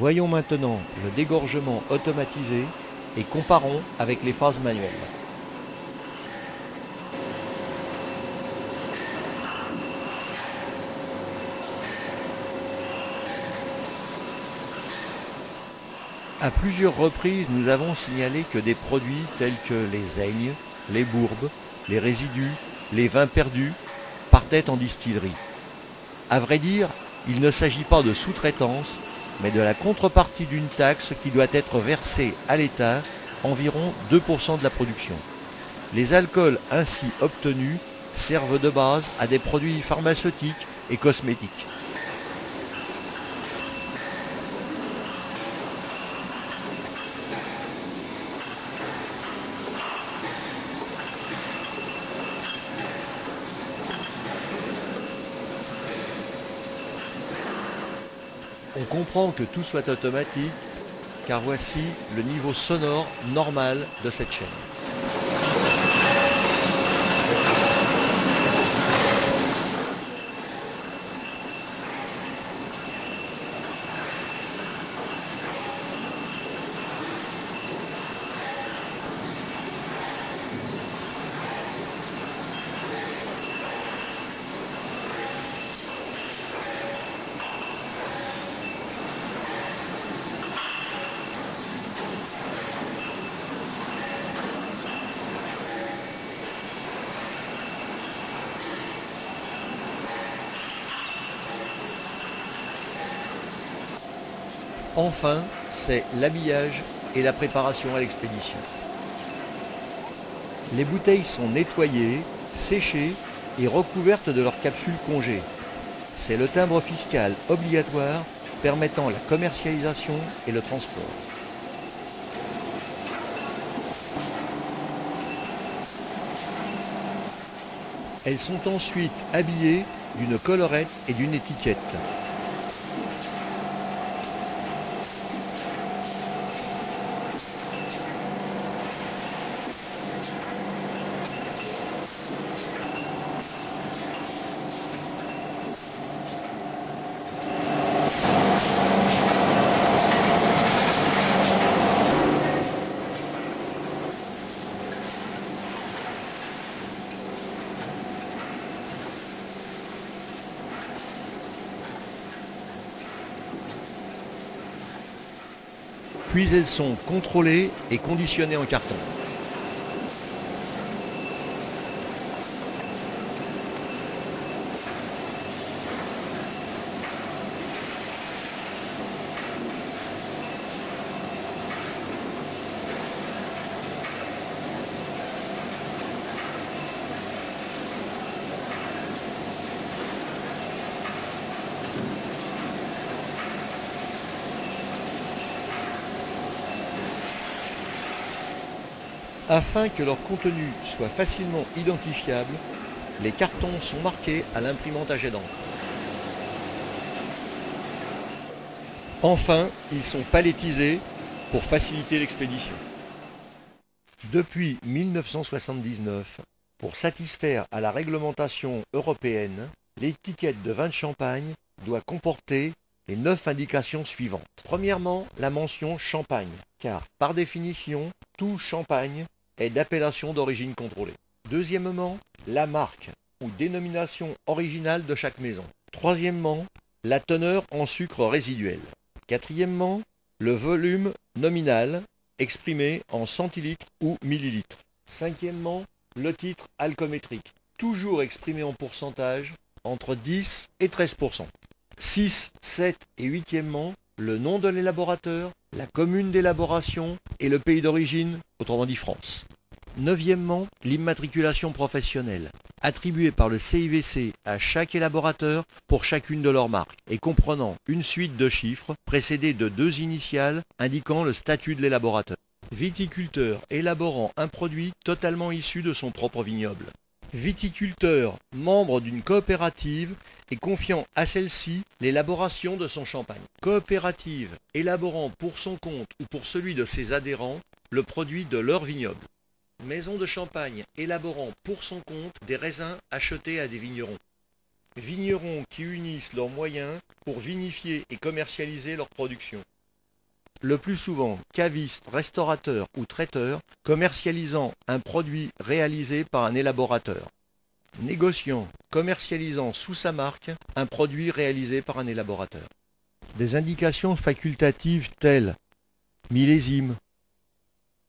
Voyons maintenant le dégorgement automatisé et comparons avec les phases manuelles. À plusieurs reprises, nous avons signalé que des produits tels que les aignes, les bourbes, les résidus, les vins perdus partaient en distillerie. À vrai dire, il ne s'agit pas de sous-traitance, mais de la contrepartie d'une taxe qui doit être versée à l'État, environ 2% de la production. Les alcools ainsi obtenus servent de base à des produits pharmaceutiques et cosmétiques. On comprend que tout soit automatique, car voici le niveau sonore normal de cette chaîne. Enfin, c'est l'habillage et la préparation à l'expédition. Les bouteilles sont nettoyées, séchées et recouvertes de leur capsule congée. C'est le timbre fiscal obligatoire permettant la commercialisation et le transport. Elles sont ensuite habillées d'une collerette et d'une étiquette. Puis elles sont contrôlées et conditionnées en carton. Afin que leur contenu soit facilement identifiable, les cartons sont marqués à l'imprimante à jet d'encre. Enfin, ils sont palettisés pour faciliter l'expédition. Depuis 1979, pour satisfaire à la réglementation européenne, l'étiquette de vin de champagne doit comporter les 9 indications suivantes. Premièrement, la mention champagne, car par définition, tout champagne est d'appellation d'origine contrôlée. Deuxièmement, la marque ou dénomination originale de chaque maison. Troisièmement, la teneur en sucre résiduel. Quatrièmement, le volume nominal exprimé en centilitres ou millilitres. Cinquièmement, le titre alcoométrique, toujours exprimé en pourcentage entre 10 et 13%. 6, 7 et huitièmement, le nom de l'élaborateur, la commune d'élaboration et le pays d'origine, autrement dit France. Neuvièmement, l'immatriculation professionnelle, attribuée par le CIVC à chaque élaborateur pour chacune de leurs marques, et comprenant une suite de chiffres précédés de 2 initiales indiquant le statut de l'élaborateur. Viticulteur élaborant un produit totalement issu de son propre vignoble. Viticulteur, membre d'une coopérative et confiant à celle-ci l'élaboration de son champagne. Coopérative, élaborant pour son compte ou pour celui de ses adhérents le produit de leur vignoble. Maison de champagne élaborant pour son compte des raisins achetés à des vignerons. Vignerons qui unissent leurs moyens pour vinifier et commercialiser leur production. le plus souvent cavistes, restaurateurs ou traiteurs, commercialisant un produit réalisé par un élaborateur. Négociant, commercialisant sous sa marque un produit réalisé par un élaborateur. Des indications facultatives telles millésime,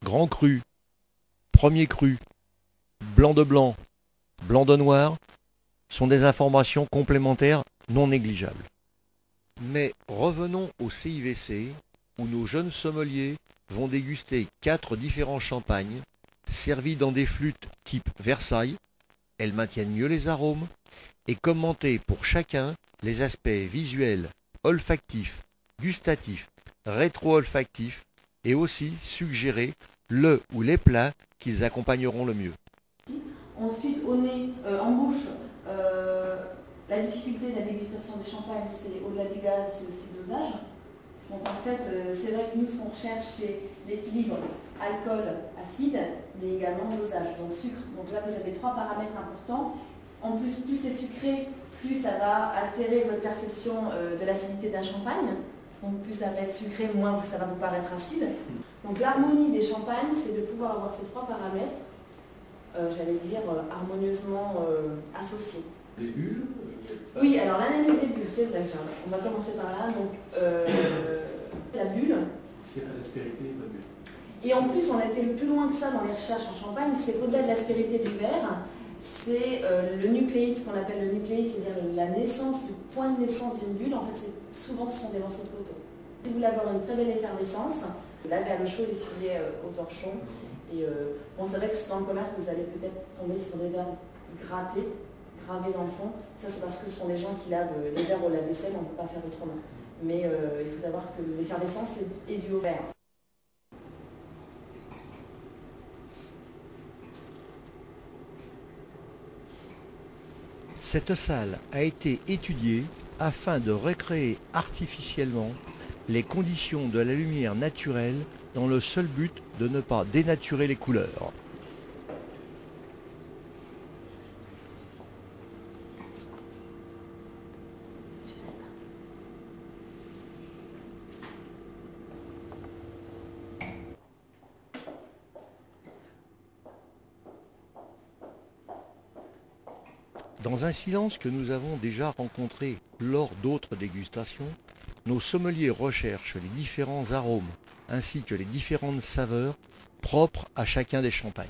grand cru, premier cru, blanc de blanc, blanc de noir sont des informations complémentaires non négligeables. Mais revenons au CIVC où nos jeunes sommeliers vont déguster 4 différents champagnes servis dans des flûtes type Versailles. Elles maintiennent mieux les arômes et commenter pour chacun les aspects visuels, olfactifs, gustatifs, rétro-olfactifs et aussi suggérer le ou les plats qu'ils accompagneront le mieux. Ensuite, au nez, en bouche, la difficulté de la dégustation des champagnes, c'est au-delà du gaz, c'est aussi le dosage. Donc en fait, c'est vrai que nous, ce qu'on recherche, c'est l'équilibre alcool-acide, mais également dosage, donc sucre. Donc là, vous avez 3 paramètres importants. En plus c'est sucré, plus ça va altérer votre perception de l'acidité d'un champagne. Donc plus ça va être sucré, moins ça va vous paraître acide. Donc l'harmonie des champagnes, c'est de pouvoir avoir ces 3 paramètres, j'allais dire, harmonieusement associés. Des bulles? Oui, alors l'analyse des bulles, c'est vrai, on va commencer par là. Donc la bulle. C'est à l'aspérité, pas de bulle. Et en plus, on a été le plus loin que ça dans les recherches en champagne, c'est qu'au-delà de l'aspérité du verre, c'est le nucléide, ce qu'on appelle le nucléide, c'est-à-dire la naissance, le point de naissance d'une bulle. En fait, souvent ce sont des morceaux de coton. Si vous voulez avoir une très belle effervescence, laver à l'eau chaude, essuyer au torchon. Et bon, c'est vrai que dans le commerce, vous allez peut-être tomber sur des verres grattés, gravés dans le fond. Ça, c'est parce que ce sont des gens qui lavent les verres au lave-vaisselle, on ne peut pas faire autrement. Mais il faut savoir que l'effervescence est due au verre. Cette salle a été étudiée afin de recréer artificiellement les conditions de la lumière naturelle dans le seul but de ne pas dénaturer les couleurs. Dans un silence que nous avons déjà rencontré lors d'autres dégustations, nos sommeliers recherchent les différents arômes ainsi que les différentes saveurs propres à chacun des champagnes.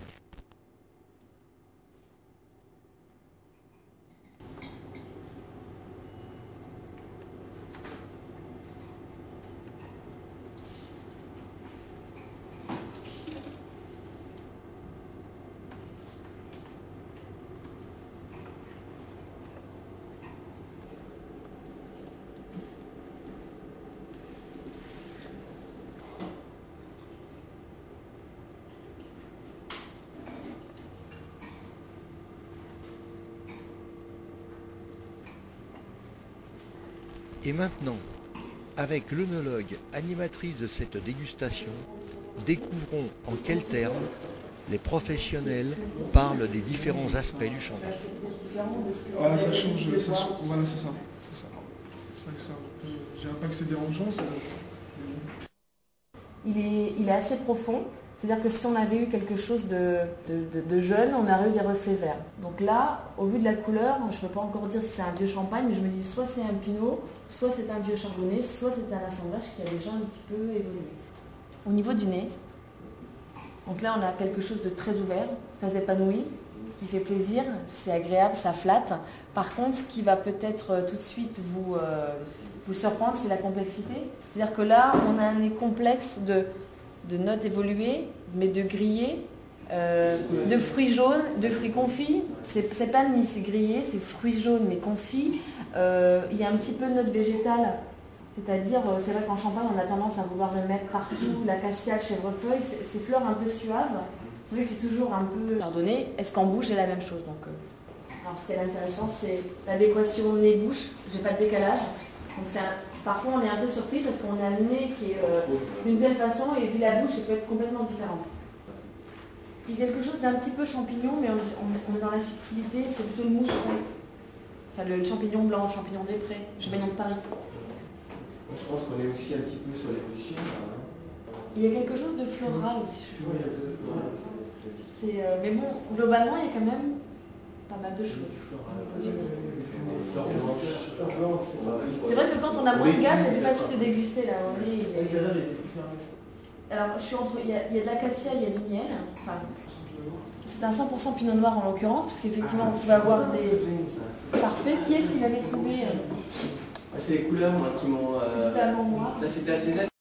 Et maintenant, avec l'œnologue animatrice de cette dégustation, découvrons en quels termes les professionnels parlent des différents aspects du champagne. Ah, ça change, voilà, c'est ça. C'est vrai que ça, je dirais pas que c'est dérangeant. Il est assez profond. C'est-à-dire que si on avait eu quelque chose de jeune, on aurait eu des reflets verts. Donc là, au vu de la couleur, je ne peux pas encore dire si c'est un vieux champagne, mais je me dis soit c'est un pinot, soit c'est un vieux chardonnay, soit c'est un assemblage qui a déjà un petit peu évolué. Au niveau du nez, donc là on a quelque chose de très ouvert, très épanoui, qui fait plaisir, c'est agréable, ça flatte. Par contre, ce qui va peut-être tout de suite vous surprendre, c'est la complexité. C'est-à-dire que là, on a un nez complexe de notes évoluées, mais de grillés, de fruits jaunes, de fruits confits. C'est pas mis, c'est grillé, c'est fruits jaunes mais confits. Il y a un petit peu de notes végétales, c'est-à-dire, c'est vrai qu'en Champagne, on a tendance à vouloir le mettre partout, l'acacia, le chèvrefeuille, ces fleurs un peu suaves. C'est vrai que c'est toujours un peu chardonnay. Est-ce qu'en bouche, c'est la même chose? Alors, ce qui est intéressant, c'est l'adéquation nez-bouche. J'ai pas de décalage. Donc parfois, on est un peu surpris parce qu'on a le nez qui est d'une telle façon et puis la bouche, elle peut être complètement différente. Il y a quelque chose d'un petit peu champignon, mais on est dans la subtilité, c'est plutôt le mousseron. Enfin, le champignon blanc, le champignon des prés, champignon de Paris. Je pense qu'on est aussi un petit peu sur l'évolution. Il y a quelque chose de floral aussi, je trouve. Mais bon, globalement, il y a quand même pas mal de choses. C'est vrai que quand on a moins de gaz, c'est plus facile de déguster là. Alors, il y a de l'acacia, il y a du miel. Enfin, c'est un 100% pinot noir en l'occurrence, parce qu'effectivement, on pouvait avoir des... Parfait. Qui est-ce qui l'avait trouvé C'est les couleurs moi, qui m'ont... Totalement moi. Là, c'était assez net.